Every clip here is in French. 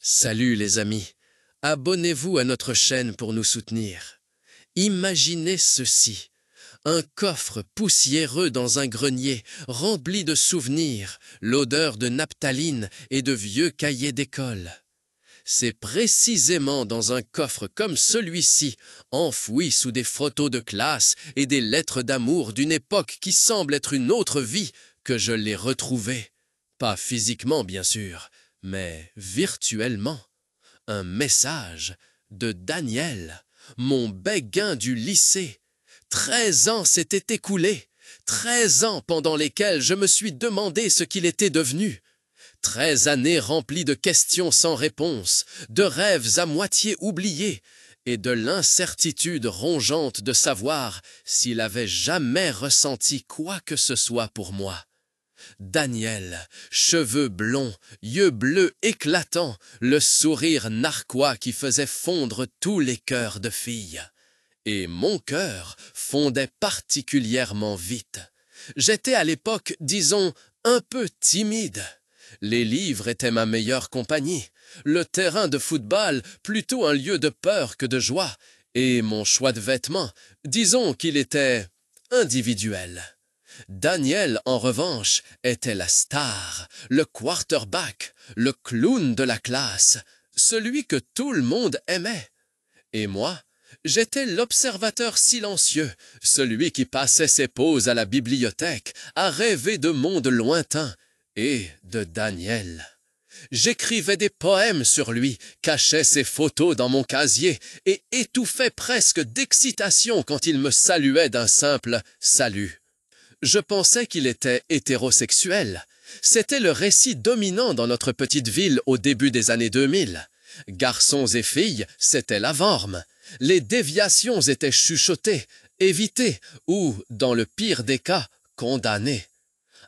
Salut les amis, abonnez-vous à notre chaîne pour nous soutenir. Imaginez ceci, un coffre poussiéreux dans un grenier, rempli de souvenirs, l'odeur de naphtaline et de vieux cahiers d'école. C'est précisément dans un coffre comme celui-ci, enfoui sous des photos de classe et des lettres d'amour d'une époque qui semble être une autre vie, que je l'ai retrouvé. Pas physiquement bien sûr, mais virtuellement. Un message de Daniel, mon béguin du lycée. 13 ans s'étaient écoulés, 13 ans pendant lesquels je me suis demandé ce qu'il était devenu. 13 années remplies de questions sans réponse, de rêves à moitié oubliés, et de l'incertitude rongeante de savoir s'il avait jamais ressenti quoi que ce soit pour moi. Daniel, cheveux blonds, yeux bleus éclatants, le sourire narquois qui faisait fondre tous les cœurs de filles. Et mon cœur fondait particulièrement vite. J'étais à l'époque, disons, un peu timide. Les livres étaient ma meilleure compagnie, le terrain de football plutôt un lieu de peur que de joie, et mon choix de vêtements, disons qu'il était individuel. Daniel, en revanche, était la star, le quarterback, le clown de la classe, celui que tout le monde aimait. Et moi, j'étais l'observateur silencieux, celui qui passait ses pauses à la bibliothèque, à rêver de mondes lointains et de Daniel. J'écrivais des poèmes sur lui, cachais ses photos dans mon casier et étouffais presque d'excitation quand il me saluait d'un simple « salut ». Je pensais qu'il était hétérosexuel. C'était le récit dominant dans notre petite ville au début des années 2000. Garçons et filles, c'était la norme. Les déviations étaient chuchotées, évitées ou, dans le pire des cas, condamnées.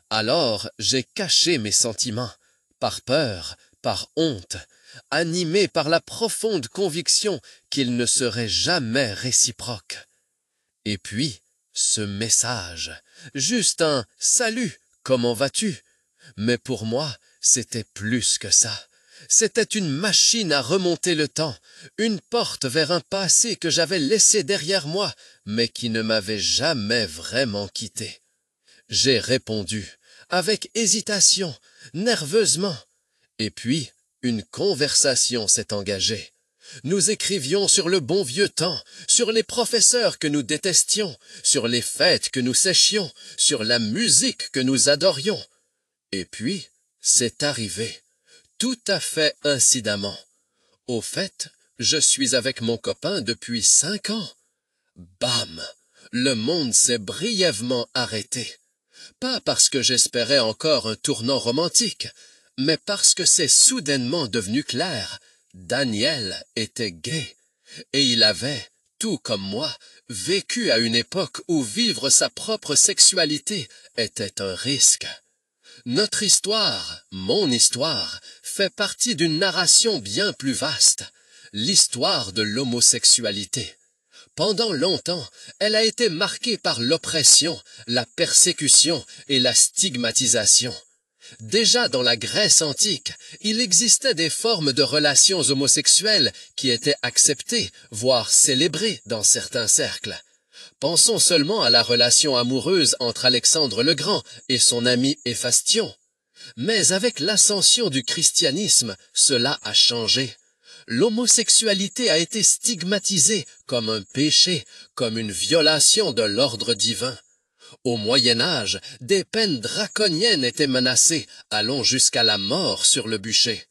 Alors, j'ai caché mes sentiments, par peur, par honte, animé par la profonde conviction qu'ils ne seraient jamais réciproques. Et puis, ce message, juste un « Salut, comment vas-tu ?» Mais pour moi, c'était plus que ça. C'était une machine à remonter le temps, une porte vers un passé que j'avais laissé derrière moi, mais qui ne m'avait jamais vraiment quitté. J'ai répondu, avec hésitation, nerveusement. Et puis, une conversation s'est engagée. Nous écrivions sur le bon vieux temps, sur les professeurs que nous détestions, sur les fêtes que nous séchions, sur la musique que nous adorions. Et puis, c'est arrivé, tout à fait incidemment. Au fait, je suis avec mon copain depuis 5 ans. Bam! Le monde s'est brièvement arrêté. Pas parce que j'espérais encore un tournant romantique, mais parce que c'est soudainement devenu clair. Daniel était gay, et il avait, tout comme moi, vécu à une époque où vivre sa propre sexualité était un risque. Notre histoire, mon histoire, fait partie d'une narration bien plus vaste, l'histoire de l'homosexualité. Pendant longtemps, elle a été marquée par l'oppression, la persécution et la stigmatisation. Déjà dans la Grèce antique, il existait des formes de relations homosexuelles qui étaient acceptées, voire célébrées dans certains cercles. Pensons seulement à la relation amoureuse entre Alexandre le Grand et son ami Héphastion. Mais avec l'ascension du christianisme, cela a changé. L'homosexualité a été stigmatisée comme un péché, comme une violation de l'ordre divin. Au Moyen-Âge, des peines draconiennes étaient menacées, allant jusqu'à la mort sur le bûcher.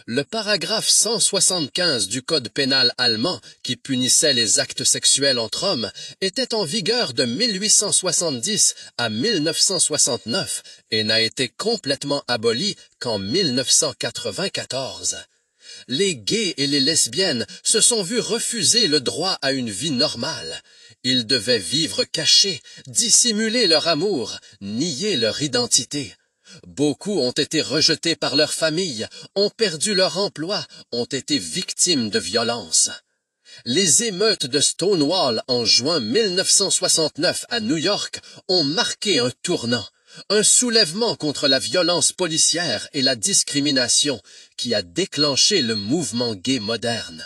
Le paragraphe 175 du Code pénal allemand, qui punissait les actes sexuels entre hommes, était en vigueur de 1870 à 1969 et n'a été complètement aboli qu'en 1994. Les gays et les lesbiennes se sont vus refuser le droit à une vie normale. Ils devaient vivre cachés, dissimuler leur amour, nier leur identité. Beaucoup ont été rejetés par leur famille, ont perdu leur emploi, ont été victimes de violences. Les émeutes de Stonewall en juin 1969 à New York ont marqué un tournant. Un soulèvement contre la violence policière et la discrimination qui a déclenché le mouvement gay moderne.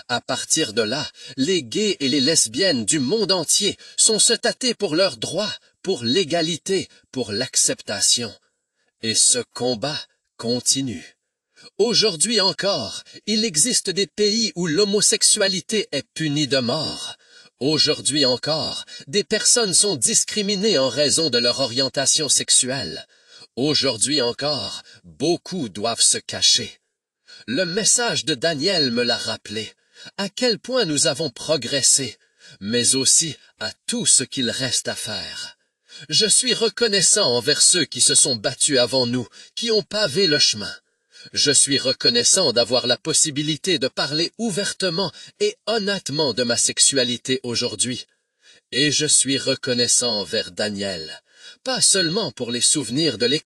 À partir de là, les gays et les lesbiennes du monde entier sont se tâter pour leurs droits, pour l'égalité, pour l'acceptation. Et ce combat continue. Aujourd'hui encore, il existe des pays où l'homosexualité est punie de mort. Aujourd'hui encore, des personnes sont discriminées en raison de leur orientation sexuelle. Aujourd'hui encore, beaucoup doivent se cacher. Le message de Daniel me l'a rappelé, à quel point nous avons progressé, mais aussi à tout ce qu'il reste à faire. Je suis reconnaissant envers ceux qui se sont battus avant nous, qui ont pavé le chemin. Je suis reconnaissant d'avoir la possibilité de parler ouvertement et honnêtement de ma sexualité aujourd'hui. Et je suis reconnaissant envers Daniel, pas seulement pour les souvenirs de l'école,